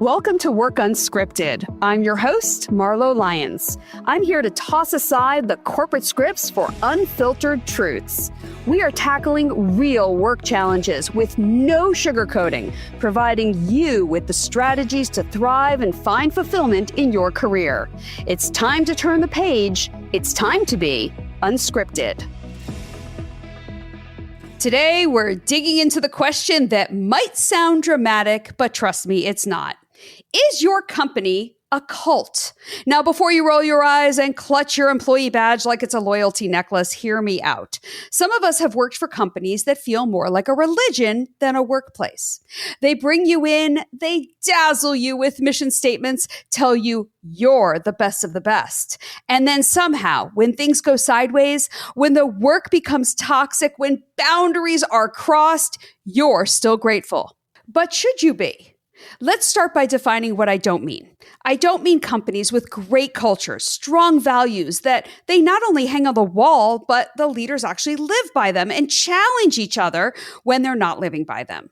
Welcome to Work Unscripted. I'm your host, Marlo Lyons. I'm here to toss aside the corporate scripts for unfiltered truths. We are tackling real work challenges with no sugarcoating, providing you with the strategies to thrive and find fulfillment in your career. It's time to turn the page. It's time to be unscripted. Today, we're digging into the question that might sound dramatic, but trust me, it's not. Is your company a cult? Now, before you roll your eyes and clutch your employee badge like it's a loyalty necklace, hear me out. Some of us have worked for companies that feel more like a religion than a workplace. They bring you in, they dazzle you with mission statements, tell you you're the best of the best. And then somehow, when things go sideways, when the work becomes toxic, when boundaries are crossed, you're still grateful. But should you be? Let's start by defining what I don't mean. I don't mean companies with great cultures, strong values that they not only hang on the wall, but the leaders actually live by them and challenge each other when they're not living by them.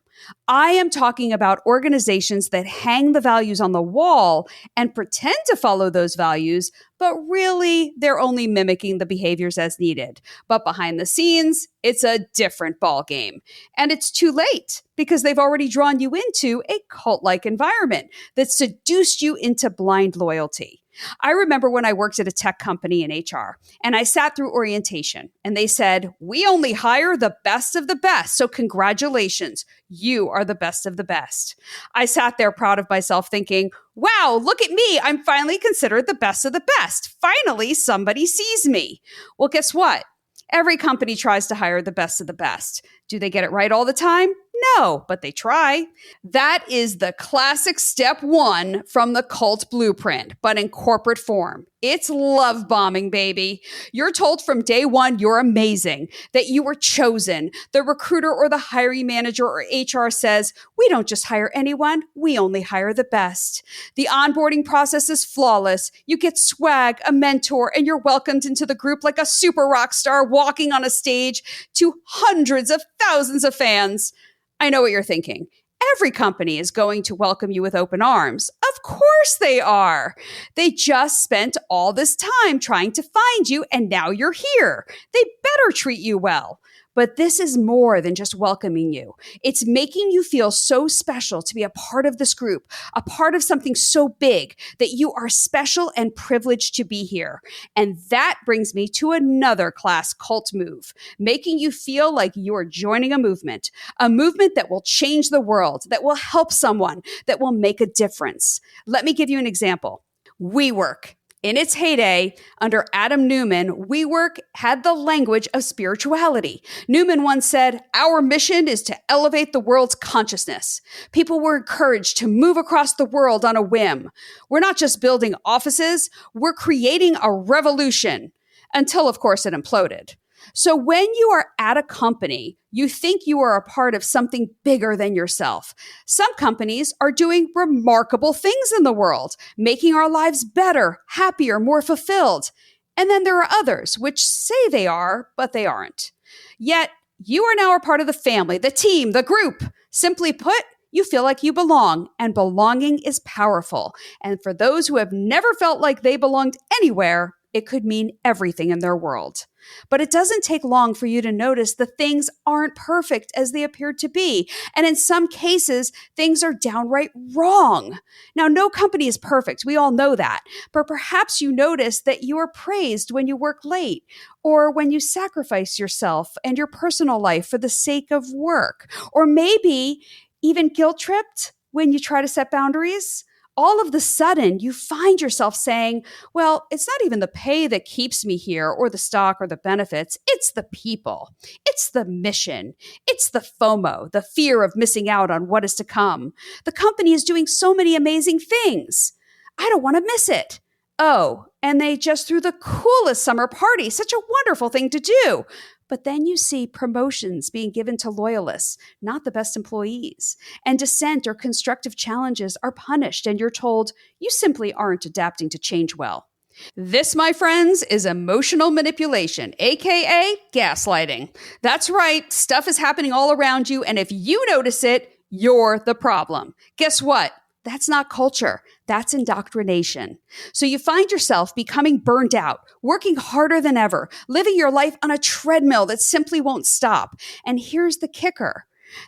I am talking about organizations that hang the values on the wall and pretend to follow those values, but really they're only mimicking the behaviors as needed. But behind the scenes, it's a different ballgame. And it's too late because they've already drawn you into a cult-like environment that seduced you into blind loyalty. I remember when I worked at a tech company in HR and I sat through orientation and they said, "We only hire the best of the best. So congratulations, you are the best of the best." I sat there proud of myself thinking, wow, look at me. I'm finally considered the best of the best. Finally, somebody sees me. Well, guess what? Every company tries to hire the best of the best. Do they get it right all the time? No, but they try. That is the classic step one from the cult blueprint, but in corporate form. It's love bombing, baby. You're told from day one you're amazing, that you were chosen. The recruiter or the hiring manager or HR says, "We don't just hire anyone, we only hire the best." The onboarding process is flawless. You get swag, a mentor, and you're welcomed into the group like a super rock star walking on a stage to hundreds of thousands of fans. I know what you're thinking. Every company is going to welcome you with open arms. Of course they are. They just spent all this time trying to find you, and now you're here. They better treat you well. But this is more than just welcoming you. It's making you feel so special to be a part of this group, a part of something so big that you are special and privileged to be here. And that brings me to another class cult move, making you feel like you're joining a movement that will change the world, that will help someone, that will make a difference. Let me give you an example. WeWork. In its heyday, under Adam Neumann, WeWork had the language of spirituality. Neumann once said, "Our mission is to elevate the world's consciousness." People were encouraged to move across the world on a whim. We're not just building offices, we're creating a revolution. Until, of course, it imploded. So when you are at a company, you think you are a part of something bigger than yourself. Some companies are doing remarkable things in the world, making our lives better, happier, more fulfilled. And then there are others which say they are, but they aren't. Yet you are now a part of the family, the team, the group. Simply put, you feel like you belong, and belonging is powerful. And for those who have never felt like they belonged anywhere, it could mean everything in their world. But it doesn't take long for you to notice the things aren't perfect as they appear to be. And in some cases, things are downright wrong. Now, no company is perfect. We all know that. But perhaps you notice that you are praised when you work late, or when you sacrifice yourself and your personal life for the sake of work, or maybe even guilt-tripped when you try to set boundaries. All of the sudden, you find yourself saying, well, it's not even the pay that keeps me here or the stock or the benefits. It's the people. It's the mission. It's the FOMO, the fear of missing out on what is to come. The company is doing so many amazing things. I don't want to miss it. Oh, and they just threw the coolest summer party. Such a wonderful thing to do. But then you see promotions being given to loyalists, not the best employees. And dissent or constructive challenges are punished, and you're told you simply aren't adapting to change well. This, my friends, is emotional manipulation, aka gaslighting. That's right, stuff is happening all around you, and if you notice it, you're the problem. Guess what? That's not culture. That's indoctrination. So you find yourself becoming burned out, working harder than ever, living your life on a treadmill that simply won't stop. And here's the kicker.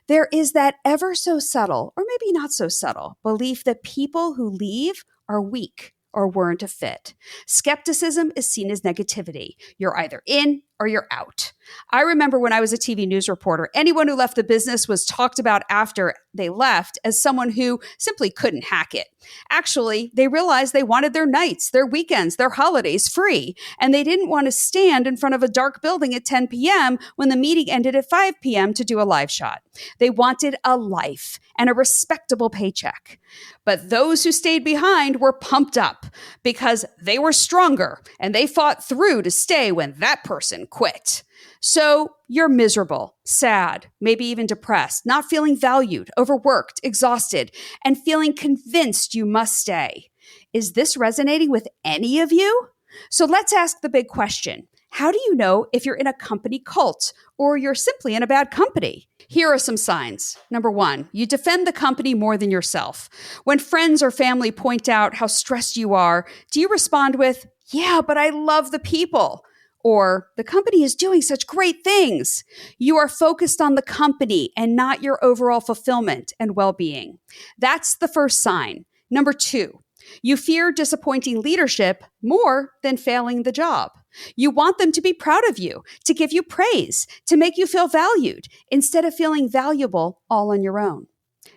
There is that ever so subtle, or maybe not so subtle, belief that people who leave are weak or weren't a fit. Skepticism is seen as negativity. You're either in or you're out. I remember when I was a TV news reporter, anyone who left the business was talked about after they left as someone who simply couldn't hack it. Actually, they realized they wanted their nights, their weekends, their holidays free, and they didn't want to stand in front of a dark building at 10 p.m. when the meeting ended at 5 p.m. to do a live shot. They wanted a life and a respectable paycheck. But those who stayed behind were pumped up because they were stronger and they fought through to stay when that person quit. So you're miserable, sad, maybe even depressed, not feeling valued, overworked, exhausted, and feeling convinced you must stay. Is this resonating with any of you? So let's ask the big question. How do you know if you're in a company cult or you're simply in a bad company? Here are some signs. Number one, you defend the company more than yourself. When friends or family point out how stressed you are, do you respond with, "Yeah, but I love the people"? Or, "The company is doing such great things"? You are focused on the company and not your overall fulfillment and well-being. That's the first sign. Number two, you fear disappointing leadership more than failing the job. You want them to be proud of you, to give you praise, to make you feel valued, instead of feeling valuable all on your own.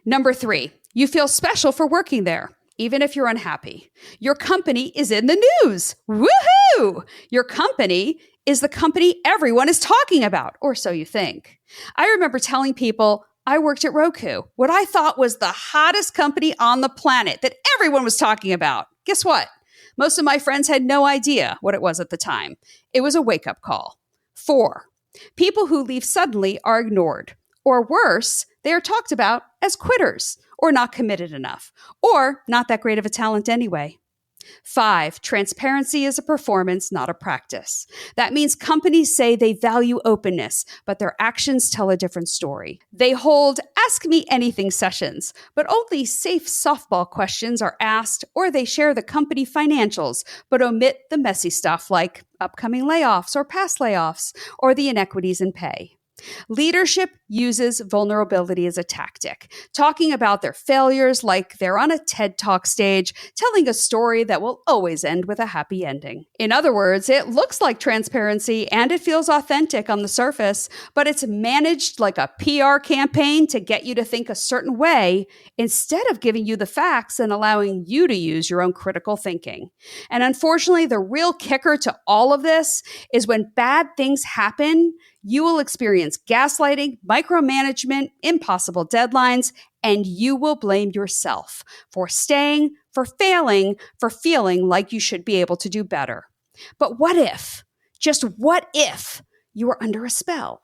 Number three, you feel special for working there, even if you're unhappy. Your company is in the news. Woohoo! Your company is the company everyone is talking about, or so you think. I remember telling people I worked at Roku, what I thought was the hottest company on the planet that everyone was talking about. Guess what? Most of my friends had no idea what it was at the time. It was a wake-up call. 4, people who leave suddenly are ignored. Or worse, they are talked about as quitters, or not committed enough, or not that great of a talent anyway. 5, transparency is a performance, not a practice. That means companies say they value openness, but their actions tell a different story. They hold Ask Me Anything sessions, but only safe softball questions are asked, or they share the company financials, but omit the messy stuff like upcoming layoffs or past layoffs, or the inequities in pay. Leadership uses vulnerability as a tactic, talking about their failures like they're on a TED Talk stage, telling a story that will always end with a happy ending. In other words, it looks like transparency and it feels authentic on the surface, but it's managed like a PR campaign to get you to think a certain way instead of giving you the facts and allowing you to use your own critical thinking. And unfortunately, the real kicker to all of this is when bad things happen, you will experience gaslighting, micromanagement, impossible deadlines, and you will blame yourself for staying, for failing, for feeling like you should be able to do better. But what if, just what if, you are under a spell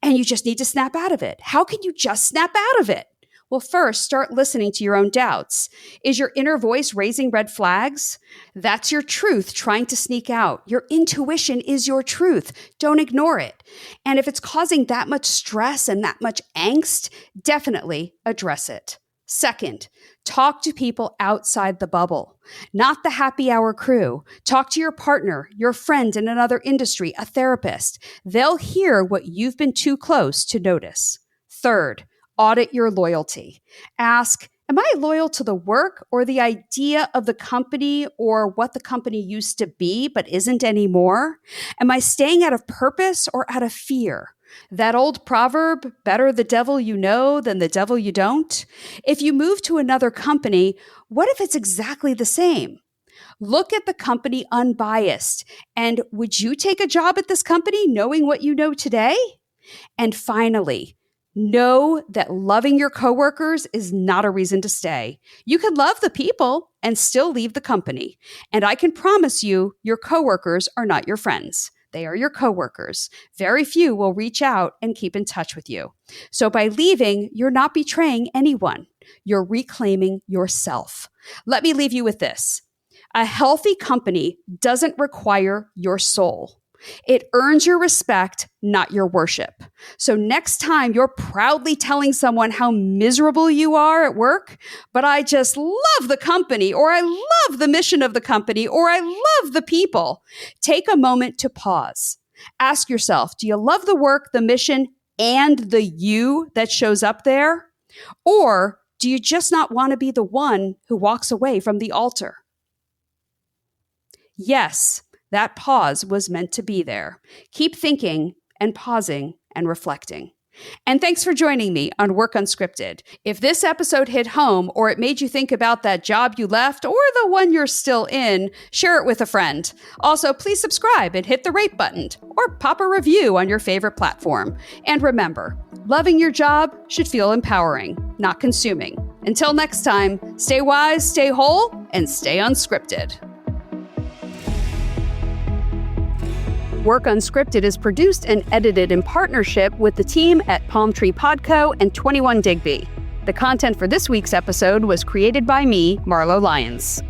and you just need to snap out of it? How can you just snap out of it? Well, first, start listening to your own doubts. Is your inner voice raising red flags? That's your truth trying to sneak out. Your intuition is your truth. Don't ignore it. And if it's causing that much stress and that much angst, definitely address it. Second, talk to people outside the bubble, not the happy hour crew. Talk to your partner, your friend in another industry, a therapist. They'll hear what you've been too close to notice. Third, audit your loyalty. Ask, am I loyal to the work or the idea of the company or what the company used to be but isn't anymore? Am I staying out of purpose or out of fear? That old proverb, better the devil you know than the devil you don't. If you move to another company, what if it's exactly the same? Look at the company unbiased. And would you take a job at this company knowing what you know today? And finally, know that loving your coworkers is not a reason to stay. You can love the people and still leave the company. And I can promise you, your coworkers are not your friends. They are your coworkers. Very few will reach out and keep in touch with you. So by leaving, you're not betraying anyone. You're reclaiming yourself. Let me leave you with this. A healthy company doesn't require your soul. It earns your respect, not your worship. So next time you're proudly telling someone how miserable you are at work, but I just love the company, or I love the mission of the company, or I love the people, take a moment to pause. Ask yourself, do you love the work, the mission, and the you that shows up there? Or do you just not want to be the one who walks away from the altar? Yes, that pause was meant to be there. Keep thinking and pausing and reflecting. And thanks for joining me on Work Unscripted. If this episode hit home or it made you think about that job you left or the one you're still in, share it with a friend. Also, please subscribe and hit the rate button or pop a review on your favorite platform. And remember, loving your job should feel empowering, not consuming. Until next time, stay wise, stay whole, and stay unscripted. Work Unscripted is produced and edited in partnership with the team at Palm Tree Podco and 21 Digby. The content for this week's episode was created by me, Marlo Lyons.